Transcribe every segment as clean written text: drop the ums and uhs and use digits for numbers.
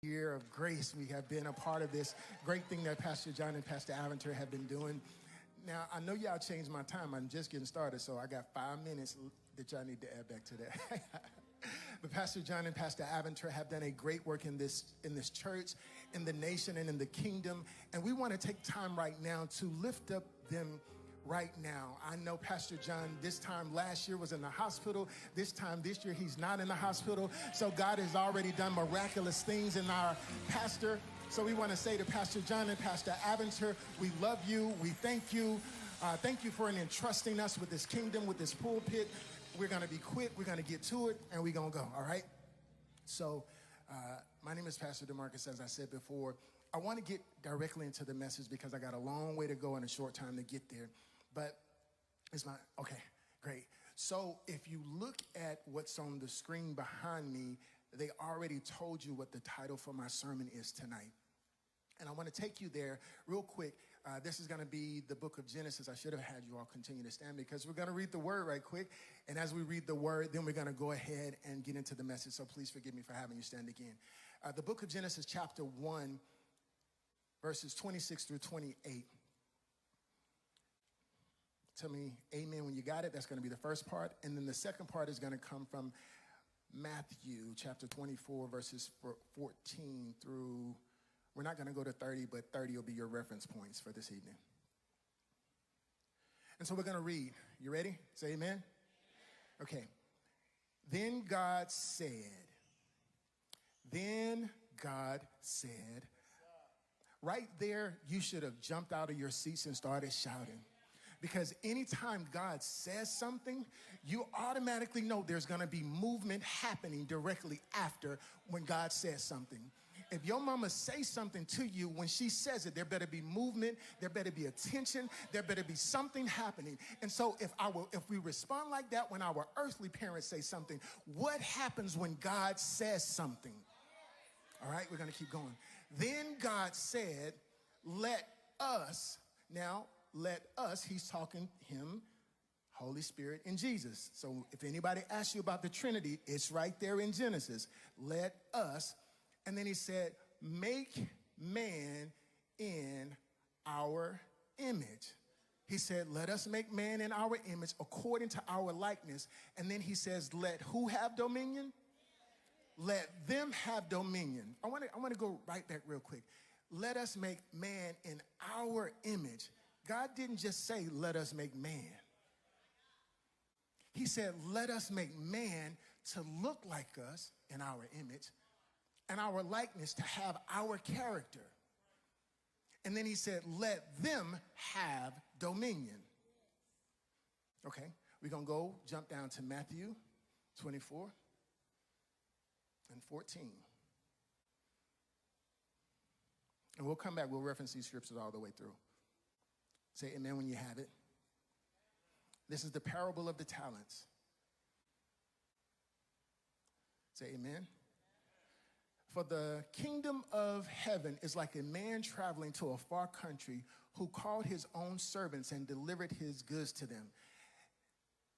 Year of grace. We have been a part of this great thing that Pastor John and Pastor Aventer have been doing. Now, I know y'all changed my time. I'm just getting started, so I got 5 minutes that y'all need to add back to that. But Pastor John and Pastor Aventer have done a great work in this church, in the nation, and in the kingdom. And we want to take time right now to lift up them right now. I know Pastor John this time last year was in the hospital. This year he's not in the hospital. So God has already done miraculous things in our pastor. So we want to say to Pastor John and Pastor Aventer, we love you. We thank you. Thank you for entrusting us with this kingdom, with this pulpit. We're going to be quick. We're going to get to it, and we're going to go. All right? So my name is Pastor DeMarcus, as I said before. I want to get directly into the message because I got a long way to go in a short time to get there. But it's not, okay, great. So if you look at what's on the screen behind me, they already told you what the title for my sermon is tonight. And I want to take you there real quick. This is going to be the book of Genesis. I should have had you all continue to stand because we're going to read the word right quick. And as we read the word, then we're going to go ahead and get into the message. So please forgive me for having you stand again. The book of Genesis, chapter 1, verses 26 through 28. Tell me amen when you got it. That's going to be the first part. And then the second part is going to come from Matthew chapter 24, verses 14 through, we're not going to go to 30, but 30 will be your reference points for this evening. And so we're going to read. You ready? Say amen. Okay. Then God said, right there, you should have jumped out of your seats and started shouting. Because anytime God says something, you automatically know there's going to be movement happening directly after when God says something. If your mama says something to you, when she says it, there better be movement, there better be attention, there better be something happening. And so if we respond like that when our earthly parents say something, what happens when God says something? All right, we're going to keep going. Then God said, let us, he's talking him, Holy Spirit, and Jesus. So if anybody asks you about the Trinity, it's right there in Genesis. Let us. And then he said, make man in our image. He said, let us make man in our image according to our likeness. And then he says, let who have dominion? Let them have dominion. I want to go right back real quick. Let us make man in our image. God didn't just say, let us make man. He said, let us make man to look like us in our image and our likeness, to have our character. And then he said, let them have dominion. Okay, we're going to jump down to Matthew 24 and 14. And we'll come back. We'll reference these scriptures all the way through. Say amen when you have it. This is the parable of the talents. Say amen. For the kingdom of heaven is like a man traveling to a far country who called his own servants and delivered his goods to them.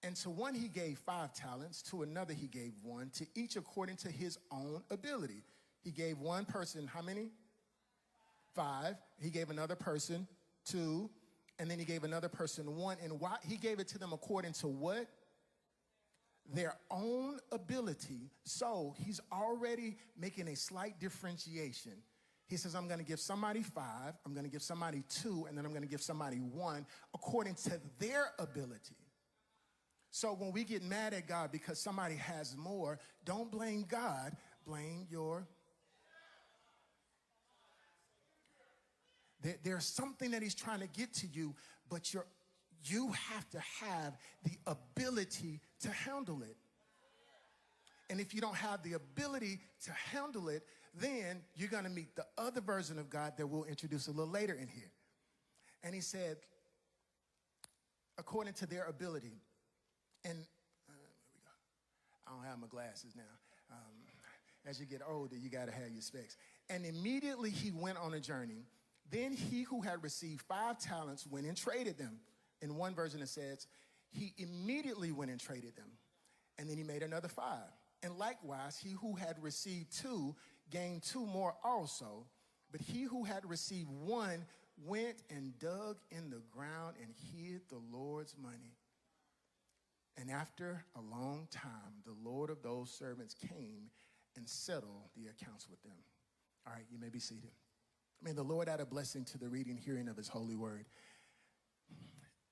And to one he gave 5 talents, to another he gave 1, to each according to his own ability. He gave one person, how many? 5. He gave another person 2. And then he gave another person 1. And why? He gave it to them according to what? Their own ability. So he's already making a slight differentiation. He says, I'm going to give somebody 5, I'm going to give somebody 2, and then I'm going to give somebody 1 according to their ability. So when we get mad at God because somebody has more, don't blame God, blame your. There's something that he's trying to get to you, but you have to have the ability to handle it. And if you don't have the ability to handle it, then you're going to meet the other version of God that we'll introduce a little later in here. And he said, according to their ability. And here we go. I don't have my glasses now. As you get older, you got to have your specs. And immediately he went on a journey. Then he who had received 5 talents went and traded them. In one version it says, he immediately went and traded them. And then he made another 5. And likewise, he who had received 2 gained 2 more also. But he who had received 1 went and dug in the ground and hid the Lord's money. And after a long time, the Lord of those servants came and settled the accounts with them. All right, you may be seated. May the Lord add a blessing to the reading and hearing of his holy word.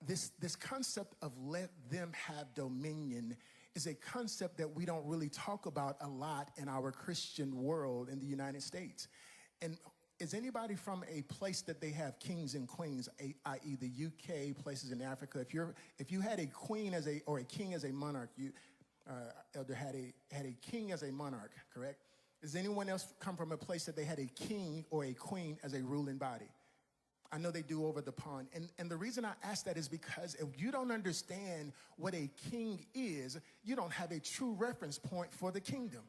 This concept of let them have dominion is a concept that we don't really talk about a lot in our Christian world in the United States. And is anybody from a place that they have kings and queens, i.e. the UK, places in Africa? If you had a queen or a king as a monarch, Elder had a king as a monarch, correct? Does anyone else come from a place that they had a king or a queen as a ruling body? I know they do over the pond. And the reason I ask that is because if you don't understand what a king is, you don't have a true reference point for the kingdom.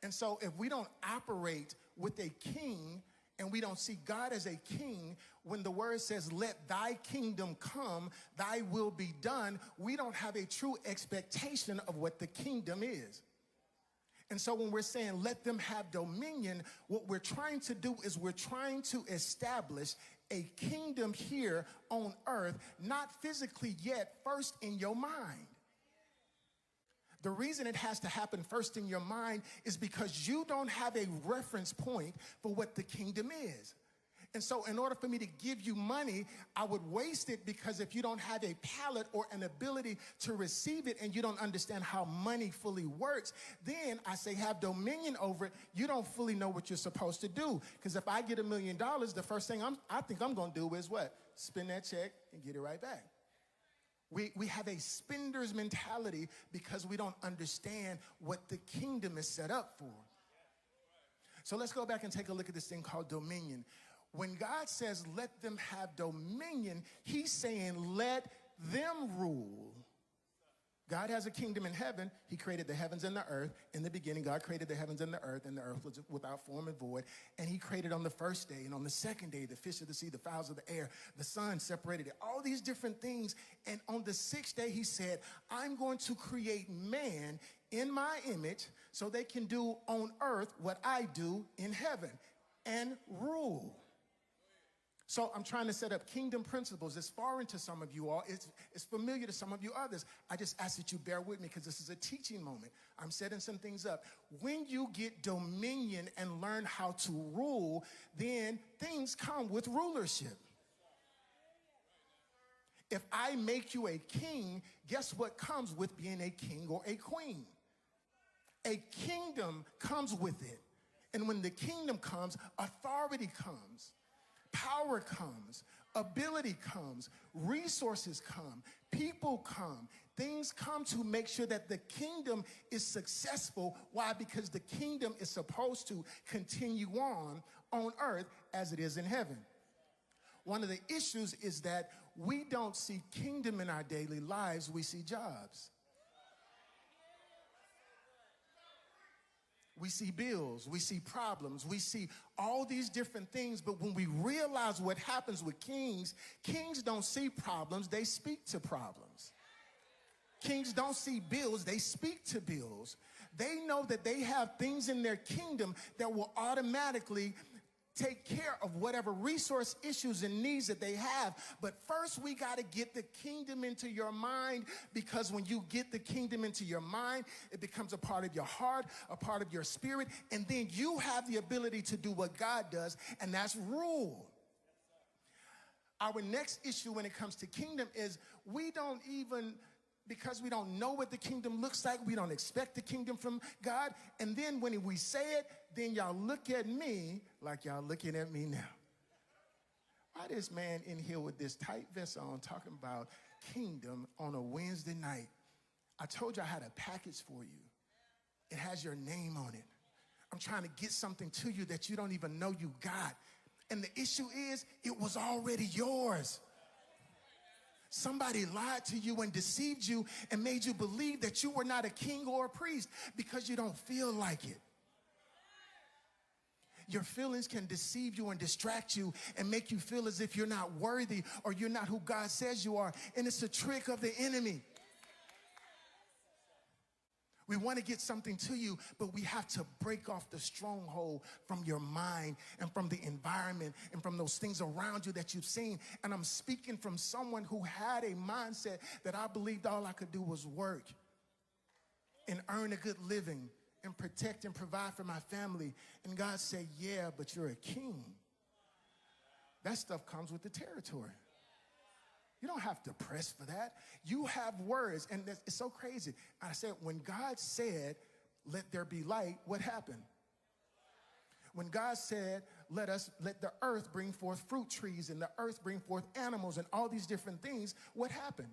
And so if we don't operate with a king and we don't see God as a king, when the word says, let thy kingdom come, thy will be done, we don't have a true expectation of what the kingdom is. And so when we're saying let them have dominion, what we're trying to do is we're trying to establish a kingdom here on earth, not physically yet, first in your mind. The reason it has to happen first in your mind is because you don't have a reference point for what the kingdom is. And so in order for me to give you money, I would waste it, because if you don't have a palate or an ability to receive it and you don't understand how money fully works, then I say have dominion over it. You don't fully know what you're supposed to do. Because if I get $1 million, the first thing I think I'm going to do is what? Spend that check and get it right back. We have a spender's mentality because we don't understand what the kingdom is set up for. So let's go back and take a look at this thing called dominion. When God says, let them have dominion, he's saying, let them rule. God has a kingdom in heaven. He created the heavens and the earth. In the beginning, God created the heavens and the earth was without form and void. And he created on the first day, and on the second day, the fish of the sea, the fowls of the air, the sun separated it, all these different things. And on the 6th day, he said, I'm going to create man in my image so they can do on earth what I do in heaven and rule. So I'm trying to set up kingdom principles. It's foreign to some of you all. It's familiar to some of you others. I just ask that you bear with me because this is a teaching moment. I'm setting some things up. When you get dominion and learn how to rule, then things come with rulership. If I make you a king, guess what comes with being a king or a queen? A kingdom comes with it. And when the kingdom comes, authority comes. Power comes, ability comes, resources come, people come, things come to make sure that the kingdom is successful. Why? Because the kingdom is supposed to continue on earth as it is in heaven. One of the issues is that we don't see kingdom in our daily lives, we see jobs. We see bills, we see problems, we see all these different things. But when we realize what happens with kings, kings don't see problems, they speak to problems. Kings don't see bills, they speak to bills. They know that they have things in their kingdom that will automatically take care of whatever resource issues and needs that they have. But first, we got to get the kingdom into your mind, because when you get the kingdom into your mind, it becomes a part of your heart, a part of your spirit, and then you have the ability to do what God does, and that's rule. Our next issue when it comes to kingdom is we don't even, because we don't know what the kingdom looks like, we don't expect the kingdom from God. And then when we say it, then y'all look at me like y'all looking at me now. Why this man in here with this tight vest on talking about kingdom on a Wednesday night? I told you I had a package for you. It has your name on it. I'm trying to get something to you that you don't even know you got. And the issue is, it was already yours. Somebody lied to you and deceived you and made you believe that you were not a king or a priest because you don't feel like it. Your feelings can deceive you and distract you and make you feel as if you're not worthy or you're not who God says you are. And it's a trick of the enemy. We want to get something to you, but we have to break off the stronghold from your mind and from the environment and from those things around you that you've seen. And I'm speaking from someone who had a mindset that I believed all I could do was work and earn a good living and protect and provide for my family. And God said, yeah, but you're a king. That stuff comes with the territory. You don't have to press for that. You have words, and it's so crazy. I said, when God said, let there be light, what happened? When God said, let the earth bring forth fruit trees and the earth bring forth animals and all these different things, what happened?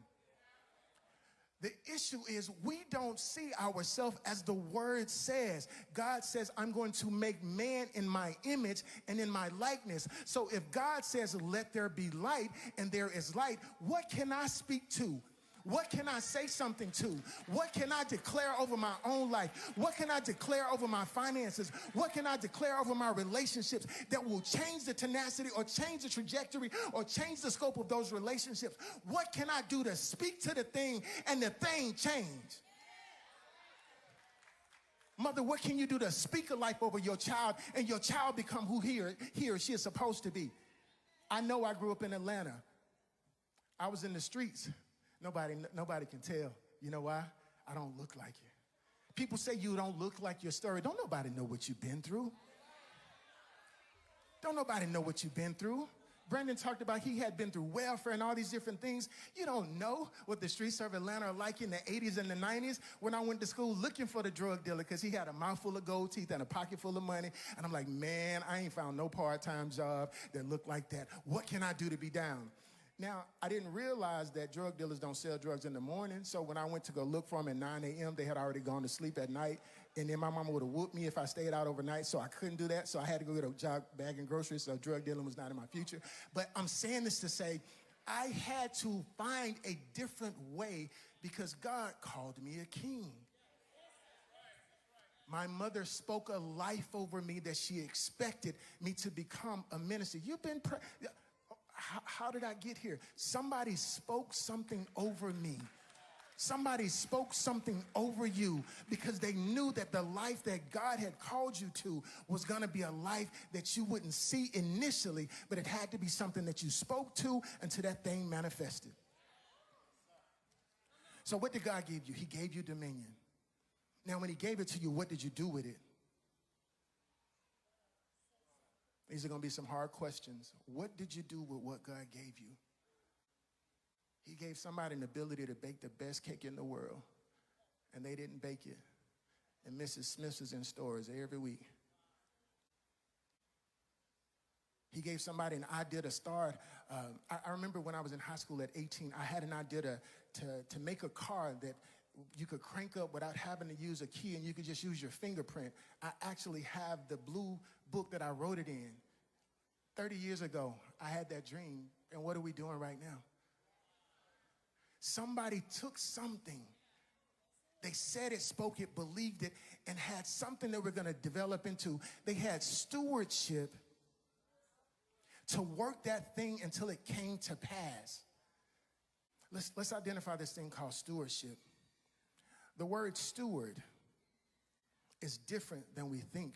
The issue is we don't see ourselves as the word says. God says, I'm going to make man in my image and in my likeness. So if God says, let there be light, and there is light, what can I speak to? What can I say something to? What can I declare over my own life? What can I declare over my finances? What can I declare over my relationships that will change the tenacity or change the trajectory or change the scope of those relationships? What can I do to speak to the thing and the thing change? Mother, what can you do to speak a life over your child and your child become who he or she is supposed to be? I know I grew up in Atlanta. I was in the streets. Nobody can tell. You know why? I don't look like you. People say you don't look like your story. Don't nobody know what you've been through. Don't nobody know what you've been through. Brandon talked about he had been through welfare and all these different things. You don't know what the streets of Atlanta are like in the 80s and the 90s when I went to school looking for the drug dealer because he had a mouthful of gold teeth and a pocket full of money. And I'm like, man, I ain't found no part-time job that looked like that. What can I do to be down? Now, I didn't realize that drug dealers don't sell drugs in the morning, so when I went to go look for them at 9 a.m., they had already gone to sleep at night, and then my mama would have whooped me if I stayed out overnight, so I couldn't do that, so I had to go get a job bagging groceries, so drug dealing was not in my future. But I'm saying this to say, I had to find a different way because God called me a king. My mother spoke a life over me that she expected me to become a minister. You've been How did I get here? Somebody spoke something over me. Somebody spoke something over you because they knew that the life that God had called you to was going to be a life that you wouldn't see initially, but it had to be something that you spoke to until that thing manifested. So what did God give you? He gave you dominion. Now, when he gave it to you, what did you do with it? These are going to be some hard questions. What did you do with what God gave you? He gave somebody an ability to bake the best cake in the world, and they didn't bake it. And Mrs. Smith's is in stores every week. He gave somebody an idea to start. I remember when I was in high school at 18, I had an idea to make a car that you could crank up without having to use a key, and you could just use your fingerprint. I actually have the blue book that I wrote it in. 30 years ago, I had that dream, and what are we doing right now? Somebody took something. They said it, spoke it, believed it, and had something that we're going to develop into. They had stewardship to work that thing until it came to pass. Let's identify this thing called stewardship. The word steward is different than we think.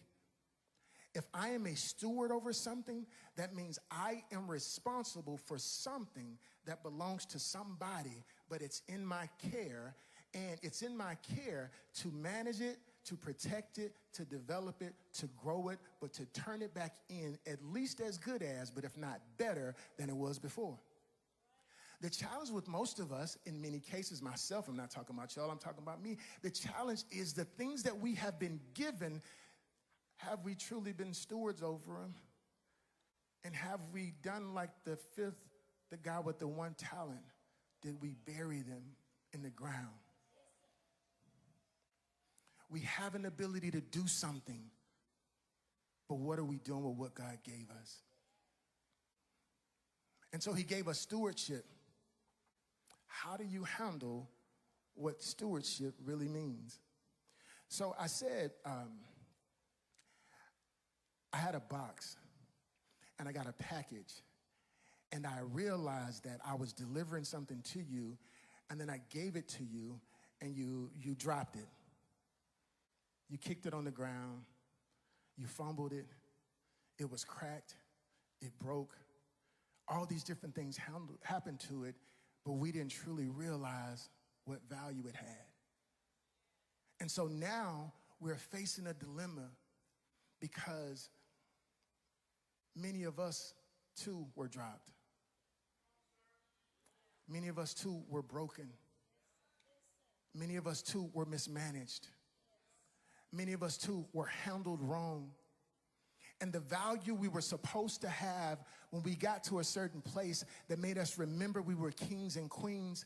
If I am a steward over something, that means I am responsible for something that belongs to somebody, but it's in my care, and it's in my care to manage it, to protect it, to develop it, to grow it, but to turn it back in at least as good as, but if not better than it was before. The challenge with most of us, in many cases, myself, I'm not talking about y'all, I'm talking about me. The challenge is the things that we have been given, have we truly been stewards over them? And have we done like the guy with the one talent? Did we bury them in the ground? We have an ability to do something, but what are we doing with what God gave us? And so he gave us stewardship. How do you handle what stewardship really means? So I said, I had a box and I got a package, and I realized that I was delivering something to you, and then I gave it to you and you dropped it. You kicked it on the ground. You fumbled it. It was cracked. It broke. All these different things happened to it, but we didn't truly realize what value it had. And so now we're facing a dilemma because many of us, too, were dropped. Many of us, too, were broken. Many of us, too, were mismanaged. Many of us, too, were handled wrong. And the value we were supposed to have when we got to a certain place that made us remember we were kings and queens,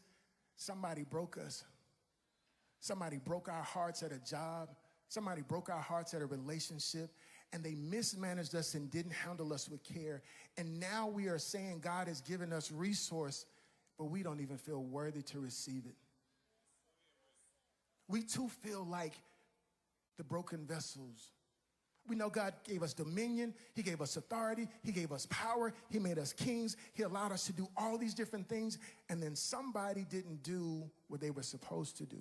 somebody broke us. Somebody broke our hearts at a job. Somebody broke our hearts at a relationship. And they mismanaged us and didn't handle us with care. And now we are saying God has given us resource, but we don't even feel worthy to receive it. We too feel like the broken vessels. We know God gave us dominion. He gave us authority. He gave us power. He made us kings. He allowed us to do all these different things. And then somebody didn't do what they were supposed to do.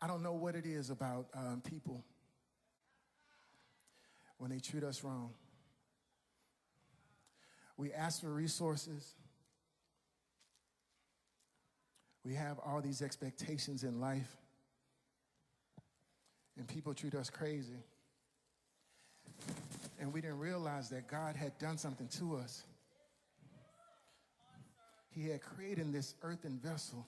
I don't know what it is about people when they treat us wrong. We ask for resources. We have all these expectations in life, and people treat us crazy. And we didn't realize that God had done something to us. He had created this earthen vessel,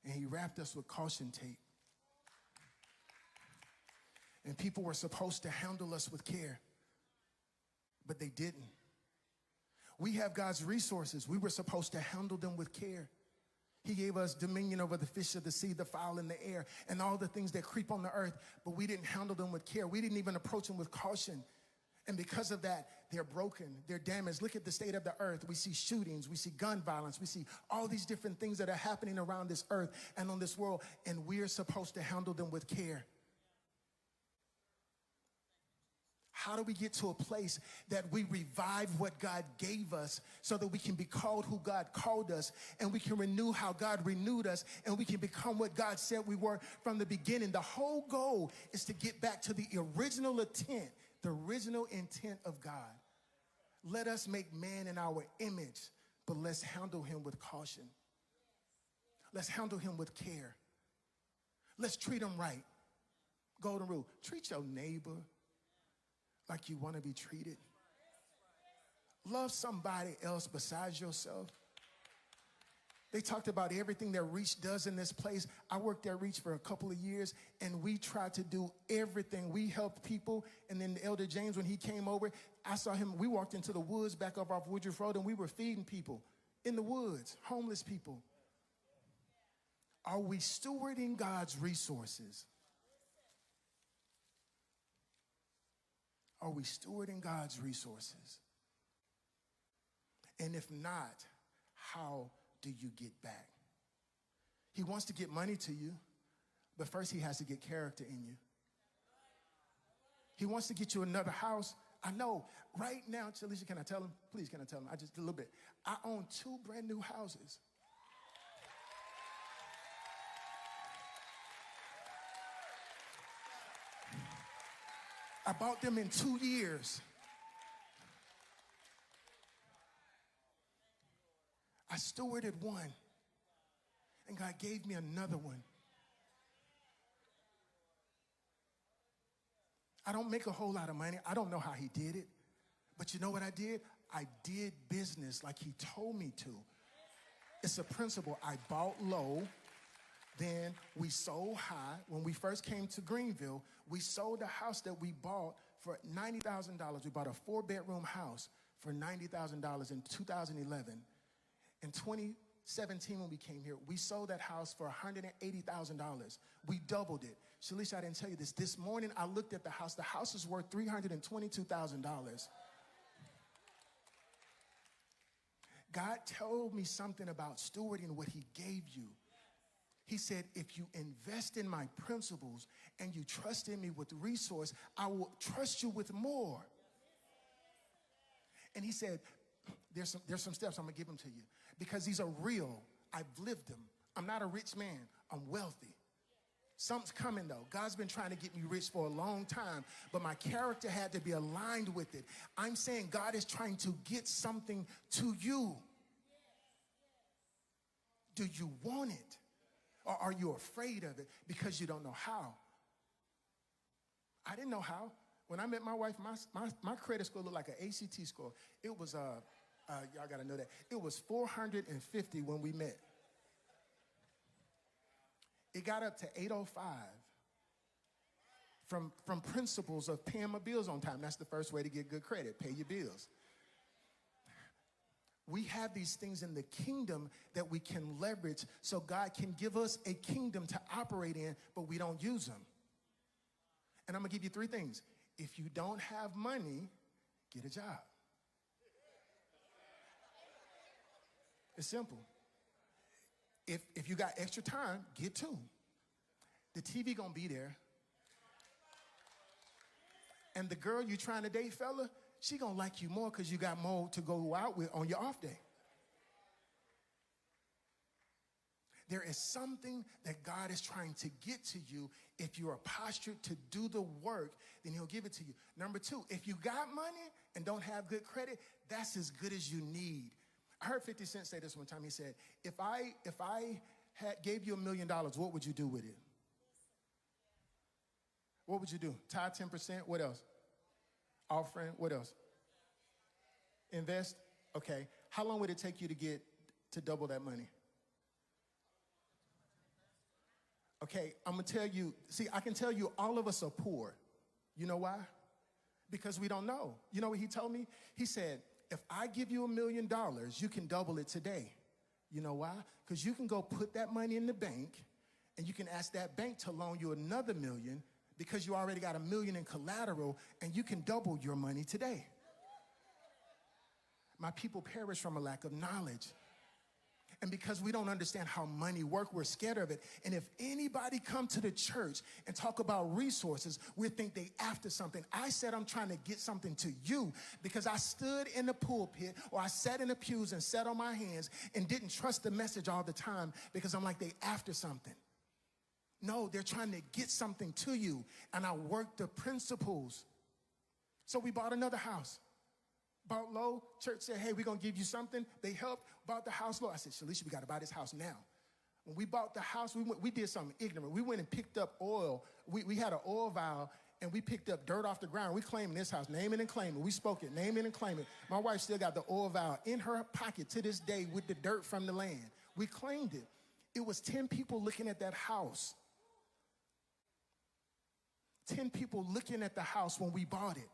and he wrapped us with caution tape. And people were supposed to handle us with care, but they didn't. We have God's resources. We were supposed to handle them with care. He gave us dominion over the fish of the sea, the fowl in the air, and all the things that creep on the earth, but we didn't handle them with care. We didn't even approach them with caution. And because of that, they're broken, they're damaged. Look at the state of the earth. We see shootings, we see gun violence, we see all these different things that are happening around this earth and on this world, and we're supposed to handle them with care. How do we get to a place that we revive what God gave us so that we can be called who God called us, and we can renew how God renewed us, and we can become what God said we were from the beginning? The whole goal is to get back to the original intent of God. Let us make man in our image, but let's handle him with caution. Let's handle him with care. Let's treat him right. Golden rule, treat your neighbor like you want to be treated. Love somebody else besides yourself. They talked about everything that Reach does in this place. I worked at Reach for a couple of years, and we tried to do everything. We helped people, and then Elder James, when he came over, I saw him. We walked into the woods back up off Woodruff Road, and we were feeding people in the woods, homeless people. Are we stewarding God's resources? Are we stewarding God's resources? And if not, how do you get back? He wants to get money to you, but first he has to get character in you. He wants to get you another house. I know right now, Alicia, can I tell him? Please, can I tell him? Just a little bit. I own 2 brand new houses. I bought them in 2 years. I stewarded one, and God gave me another one. I don't make a whole lot of money. I don't know how he did it, but you know what I did? I did business like he told me to. It's a principle. I bought low, then we sold high. When we first came to Greenville, we sold a house that we bought for $90,000. We bought a 4-bedroom house for $90,000 in 2011. In 2017, when we came here, we sold that house for $180,000. We doubled it. Shalisha, I didn't tell you this. This morning, I looked at the house. The house is worth $322,000. God told me something about stewarding what he gave you. He said, if you invest in my principles and you trust in me with resource, I will trust you with more. And he said, There's some steps. I'm going to give them to you because these are real. I've lived them. I'm not a rich man. I'm wealthy. Something's coming, though. God's been trying to get me rich for a long time, but my character had to be aligned with it. I'm saying God is trying to get something to you. Do you want it? Or are you afraid of it because you don't know how? I didn't know how. When I met my wife, my credit score looked like an ACT score. It was, y'all got to know that. It was 450 when we met. It got up to 805 from principles of paying my bills on time. That's the first way to get good credit, pay your bills. We have these things in the kingdom that we can leverage so God can give us a kingdom to operate in, but we don't use them. And I'm going to give you 3 things. If you don't have money, get a job. It's simple. If you got extra time, get 2. The TV going to be there. And the girl you trying to date, fella, she going to like you more because you got more to go out with on your off day. There is something that God is trying to get to you. If you are postured to do the work, then he'll give it to you. Number 2, if you got money and don't have good credit, that's as good as you need. I heard 50 Cent say this one time. He said, if I gave you $1 million, what would you do with it? What would you do? Tithe 10%? What else? Offering? What else? Invest? Okay. How long would it take you to double that money? Okay, I'm going to tell you. See, I can tell you all of us are poor. You know why? Because we don't know. You know what he told me? He said, if I give you $1 million, you can double it today. You know why? Because you can go put that money in the bank, and you can ask that bank to loan you another $1 million because you already got $1 million in collateral, and you can double your money today. My people perish from a lack of knowledge. And because we don't understand how money works, we're scared of it. And if anybody come to the church and talk about resources, we think they after something. I said I'm trying to get something to you because I stood in the pulpit or I sat in the pews and sat on my hands and didn't trust the message all the time because I'm like, they after something. No, they're trying to get something to you. And I worked the principles. So we bought another house. Bought low. Church said, hey, we're going to give you something. They helped. Bought the house low. I said, Shalisha, we got to buy this house now. When we bought the house, we did something ignorant. We went and picked up oil. We had an oil vial, and we picked up dirt off the ground. We claimed this house, name it and claim it. We spoke it, name it and claim it. My wife still got the oil vial in her pocket to this day with the dirt from the land. We claimed it. It was 10 people looking at that house. 10 people looking at the house when we bought it.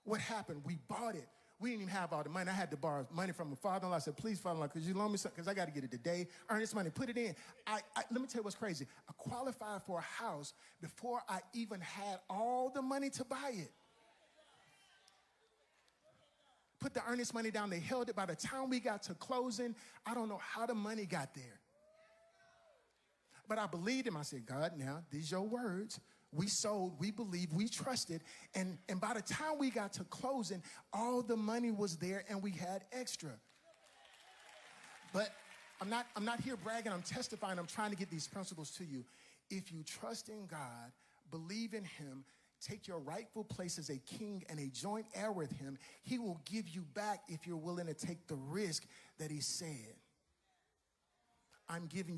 What happened? We bought it. We didn't even have all the money. I had to borrow money from my father-in-law. I said, please, father-in-law, could you loan me something? Because I got to get it today. Earn this money. Put it in. Let me tell you what's crazy. I qualified for a house before I even had all the money to buy it. Put the earnest money down. They held it. By the time we got to closing, I don't know how the money got there. But I believed him. I said, God, now, these are your words. We sold, we believed, we trusted, and by the time we got to closing, all the money was there and we had extra. But I'm not here bragging, I'm testifying, I'm trying to get these principles to you. If you trust in God, believe in him, take your rightful place as a king and a joint heir with him, he will give you back if you're willing to take the risk that he said. I'm giving you